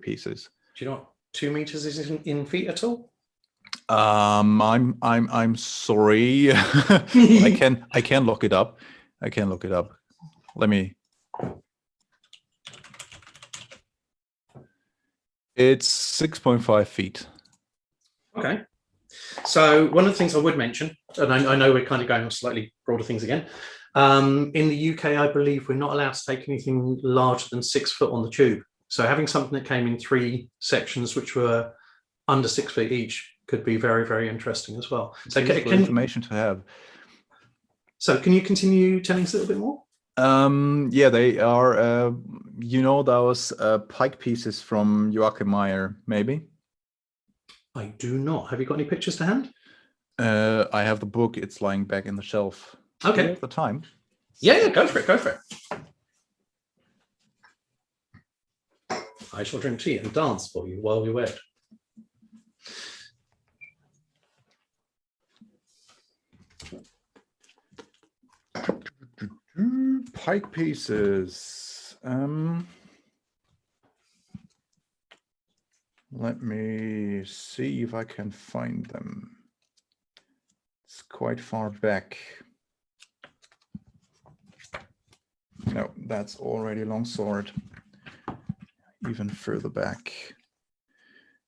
pieces. Do you know what 2 meters is in feet at all? I'm sorry. I can look it up. I can look it up. Let me. It's 6.5 feet. Okay. So one of the things I would mention, and I know we're kind of going on slightly broader things again. In the UK, I believe we're not allowed to take anything larger than 6 foot on the tube. So having something that came in 3 sections, which were under 6 feet each, could be very, very interesting as well. So Useful information to have. So can you continue telling us a little bit more? Yeah, they are, those pike pieces from Joachim Meyer, maybe? I do not. Have you got any pictures to hand? I have the book. It's lying back in the shelf. Okay. Do you have the time? Yeah, go for it. Go for it. I shall drink tea and dance for you while we wait. Pike pieces. Let me see if I can find them. It's quite far back. No, that's already longsword. Even further back.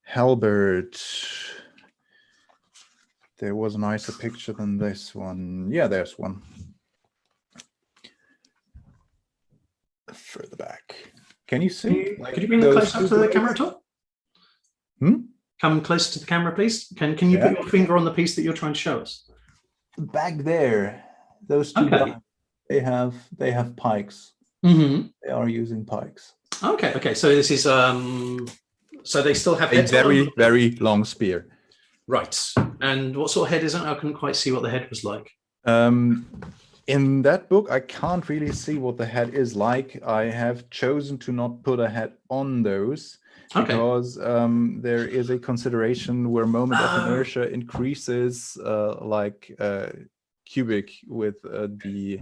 Halberd. There was a nicer picture than this one. Yeah, there's one. Further back. Can you see? Could you bring it closer up to the camera at all? Come closer to the camera, please. Can you put your finger on the piece that you're trying to show us? Back there, those two guys, they have pikes. Mm-hmm. They are using pikes. Okay. So this is so they still have a very long spear. Right. And what sort of head is it? I couldn't quite see what the head was like. In that book, I can't really see what the head is like. I have chosen to not put a head on those because there is a consideration where moment of inertia increases cubic with the.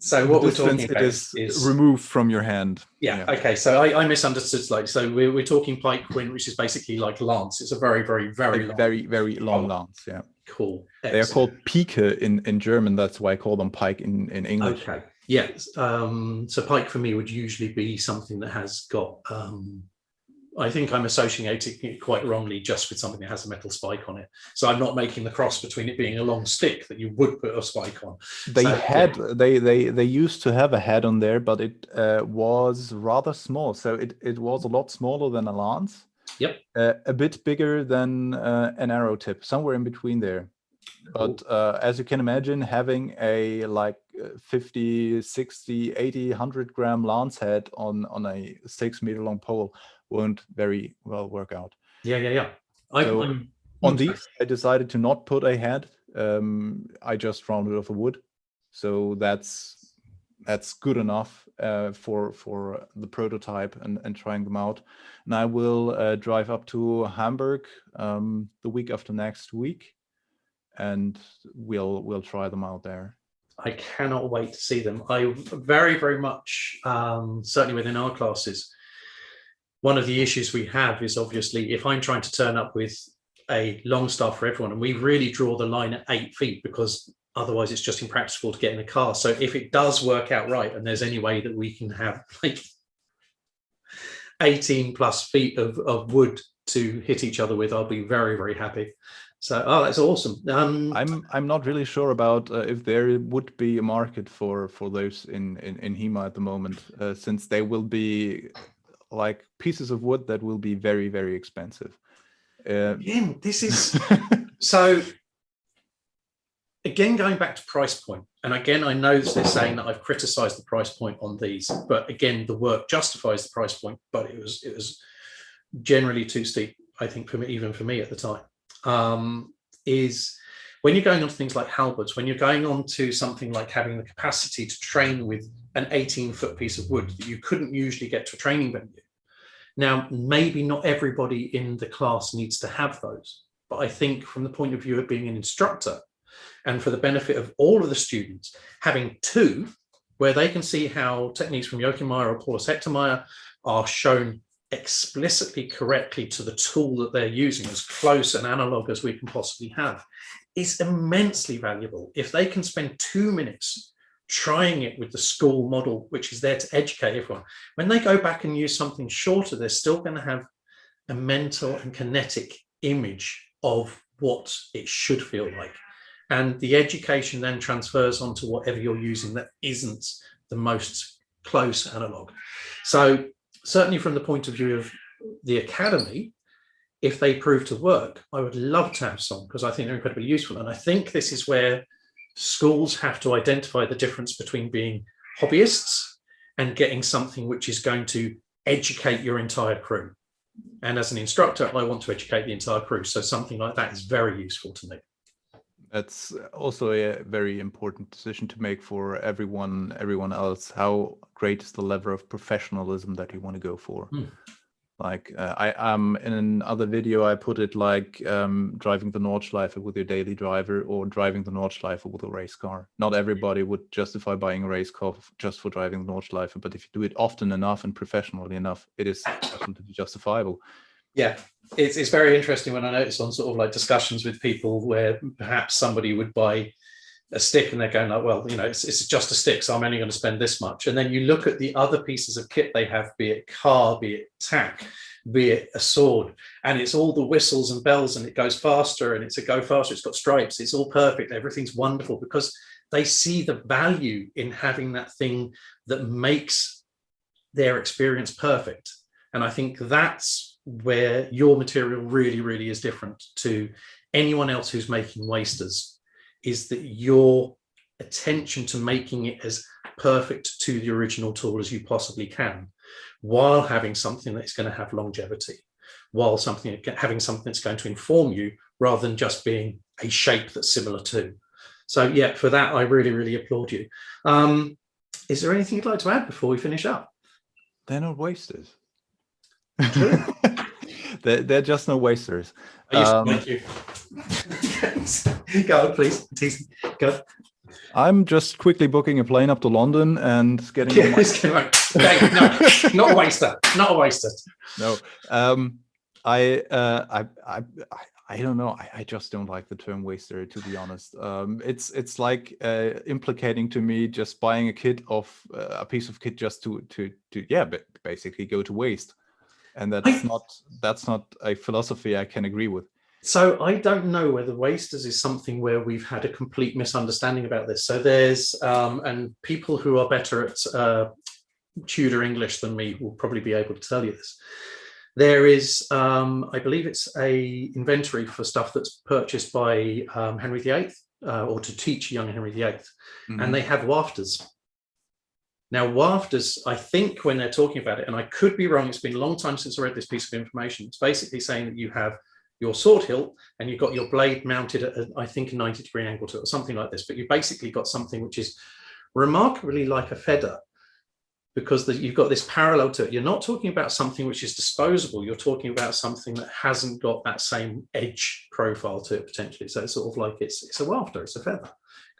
So what we're talking about is removed from your hand. Yeah. Okay. So I misunderstood. So we're talking pike quint, which is basically like lance. It's a very long lance. Yeah. Cool. Excellent. They are called pike in German. That's why I call them pike in English. Okay. Yeah. So pike for me would usually be something that has got. I think I'm associating it quite wrongly just with something that has a metal spike on it. So I'm not making the cross between it being a long stick that you would put a spike on. They used to have a head on there, but it was rather small. So it was a lot smaller than a lance. Yep. A bit bigger than an arrow tip, somewhere in between there. But as you can imagine, having a 50, 60, 80, 100 gram lance head on a 6 meter long pole won't very well work out. Yeah. On these, I decided to not put a head. I just rounded off the wood. So that's good enough for the prototype and trying them out. And I will drive up to Hamburg the week after next week, and we'll try them out there. I cannot wait to see them. I very, very much, certainly within our classes, one of the issues we have is obviously if I'm trying to turn up with a long staff for everyone, and we really draw the line at 8 feet because otherwise it's just impractical to get in a car. So if it does work out right, and there's any way that we can have 18 plus feet of wood to hit each other with, I'll be very, very happy. So, that's awesome. I'm not really sure about if there would be a market for those in HEMA at the moment, since they will be like pieces of wood that will be very, very expensive. Again, this is so. Again, going back to price point, and again, I know they're saying that I've criticised the price point on these, but again, the work justifies the price point. But it was generally too steep, I think, even for me at the time. Is when you're going on to things like halberds, when you're going on to something like having the capacity to train with an 18-foot piece of wood that you couldn't usually get to a training venue. Now, maybe not everybody in the class needs to have those, But I think from the point of view of being an instructor and for the benefit of all of the students, having two where they can see how techniques from Joachim Meyer or Paulus Hectormeyer are shown explicitly correctly to the tool that they're using, as close an analog as we can possibly have, is immensely valuable. If they can spend 2 minutes trying it with the school model, which is there to educate everyone, when they go back and use something shorter, they're still going to have a mental and kinetic image of what it should feel like. And the education then transfers onto whatever you're using that isn't the most close analog. So certainly from the point of view of the academy, if they prove to work, I would love to have some, because I think they're incredibly useful. And I think this is where schools have to identify the difference between being hobbyists and getting something which is going to educate your entire crew. And as an instructor, I want to educate the entire crew. So something like that is very useful to me. That's also a very important decision to make for everyone else. How great is the level of professionalism that you want to go for? Like I in another video, I put it like driving the Nordschleife with your daily driver or driving the Nordschleife with a race car. Not everybody would justify buying a race car just for driving the Nordschleife, but if you do it often enough and professionally enough, it is definitely justifiable. Yeah, it's very interesting when I notice on sort of like discussions with people where perhaps somebody would buy a stick and they're going like, well, you know, it's just a stick, so I'm only going to spend this much. And then you look at the other pieces of kit they have, be it car, be it tack, be it a sword, and it's all the whistles and bells and it goes faster and it's a go faster, it's got stripes, it's all perfect, everything's wonderful, because they see the value in having that thing that makes their experience perfect. And I think that's where your material really, really is different to anyone else who's making wasters, is that your attention to making it as perfect to the original tool as you possibly can, while having something that's going to have longevity, while having something that's going to inform you rather than just being a shape that's similar to. So yeah, for that, I really, really applaud you. Is there anything you'd like to add before we finish up? They're not wasters. They're just no wasters. Thank you. Go on, please. Go. I'm just quickly booking a plane up to London and getting. No, not a waster. Not a waster. No, I don't know. I just don't like the term waster, to be honest. It's like implicating to me just buying a kit of a piece of kit just to basically go to waste. And that's not a philosophy I can agree with. So I don't know whether wasters is something where we've had a complete misunderstanding about this. So there's, and people who are better at Tudor English than me will probably be able to tell you this. There is, I believe it's a inventory for stuff that's purchased by Henry VIII or to teach young Henry VIII. Mm-hmm. And they have wafters. Now, wafters, I think when they're talking about it, and I could be wrong, it's been a long time since I read this piece of information. It's basically saying that you have your sword hilt and you've got your blade mounted at, I think, a 90-degree angle to it or something like this. But you've basically got something which is remarkably like a feather, because you've got this parallel to it. You're not talking about something which is disposable. You're talking about something that hasn't got that same edge profile to it potentially. So it's sort of like it's a wafter, it's a feather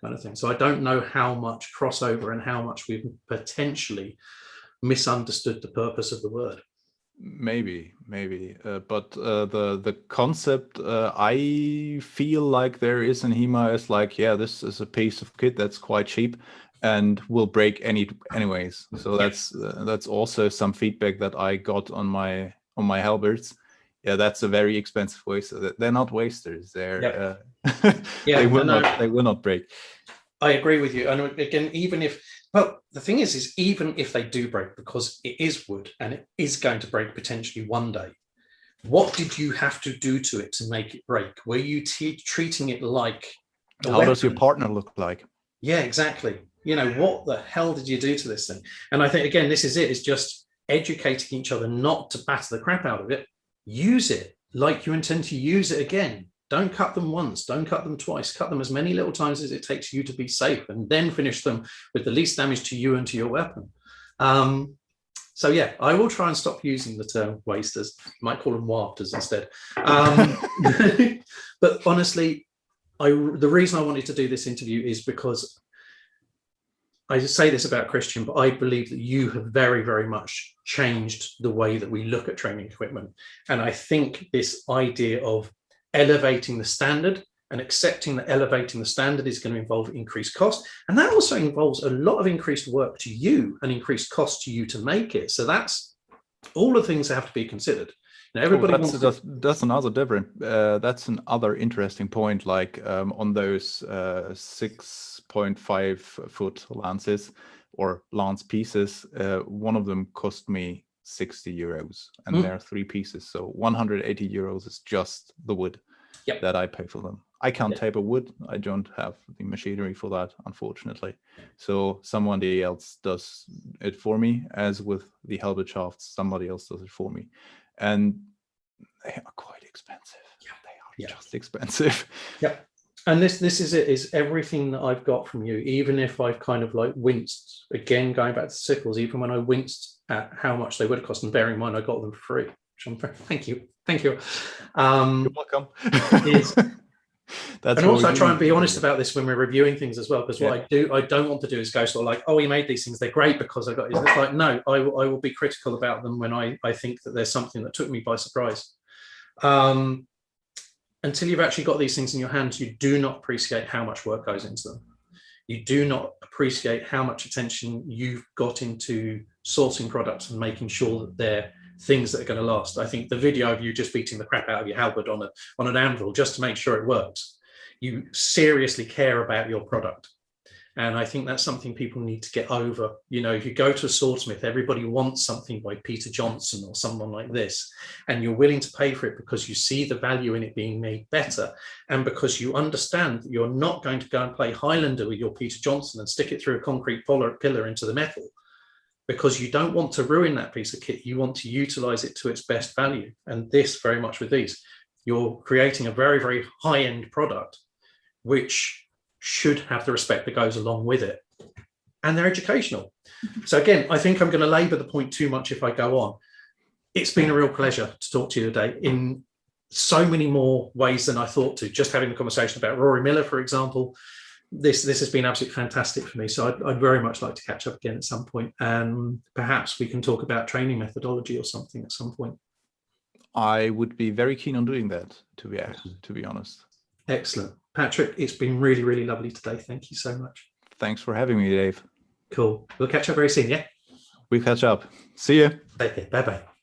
kind of thing. So I don't know how much crossover and how much we've potentially misunderstood the purpose of the word. Maybe, but the concept I feel like there is in HEMA is like, yeah, this is a piece of kit that's quite cheap and will break anyways. So that's also some feedback that I got on my halberds. Yeah, that's a very expensive waster. They're not wasters. They're they will not break. I agree with you. And again, the thing is even if they do break, because it is wood and it is going to break potentially one day, what did you have to do to it to make it break? Were you treating it like a How weapon? Does your partner look like? Yeah, exactly. You know, what the hell did you do to this thing? And I think, again, this is it. It's just educating each other not to batter the crap out of it. Use it like you intend to use it again. Don't cut them once. Don't cut them twice. Cut them as many little times as it takes you to be safe, and then finish them with the least damage to you and to your weapon. So yeah, I will try and stop using the term wasters. You might call them wafters instead. But honestly, the reason I wanted to do this interview is because I say this about Christian, but I believe that you have very, very much changed the way that we look at training equipment. And I think this idea of elevating the standard and accepting that elevating the standard is going to involve increased cost. And that also involves a lot of increased work to you and increased cost to you to make it. So that's all the things that have to be considered. Now, everybody that's another different, that's another interesting point, like on those 6.5 foot lances or lance pieces, one of them cost me 60 euros and there are 3 pieces. So 180 euros is just the wood that I pay for them. I can't taper wood. I don't have the machinery for that, unfortunately. So somebody else does it for me, as with the Halberd shafts, somebody else does it for me. And they are quite expensive. They are just expensive. And this is it, is everything that I've got from you, even if I've kind of like winced, again, going back to sickles, even when I winced at how much they would have cost, and bearing in mind I got them for free, which I'm very, thank you. You're welcome. And also I try and be honest about this when we're reviewing things as well, because what I don't want to do is go sort of like, oh, you made these things, they're great because I got these. It's like, no, I will be critical about them when I think that there's something that took me by surprise. Until you've actually got these things in your hands, you do not appreciate how much work goes into them. You do not appreciate how much attention you've got into sourcing products and making sure that they're things that are going to last. I think the video of you just beating the crap out of your halberd on an anvil just to make sure it works, you seriously care about your product. And I think that's something people need to get over. You know, if you go to a swordsmith, everybody wants something by Peter Johnson or someone like this, and you're willing to pay for it because you see the value in it being made better, and because you understand that you're not going to go and play Highlander with your Peter Johnson and stick it through a concrete pillar into the metal, because you don't want to ruin that piece of kit. You want to utilize it to its best value. And this very much with these, you're creating a very, very high-end product, which should have the respect that goes along with it. And they're educational. So again, I think I'm going to labor the point too much if I go on. It's been a real pleasure to talk to you today in so many more ways than I thought to. Just having the conversation about Rory Miller, for example, this has been absolutely fantastic for me. So I'd very much like to catch up again at some point, and perhaps we can talk about training methodology or something at some point. I would be very keen on doing that, to be honest. Excellent. Patrick, it's been really, really lovely today. Thank you so much. Thanks for having me, Dave. Cool. We'll catch up very soon, yeah? We'll catch up. See you. Take care. Bye-bye.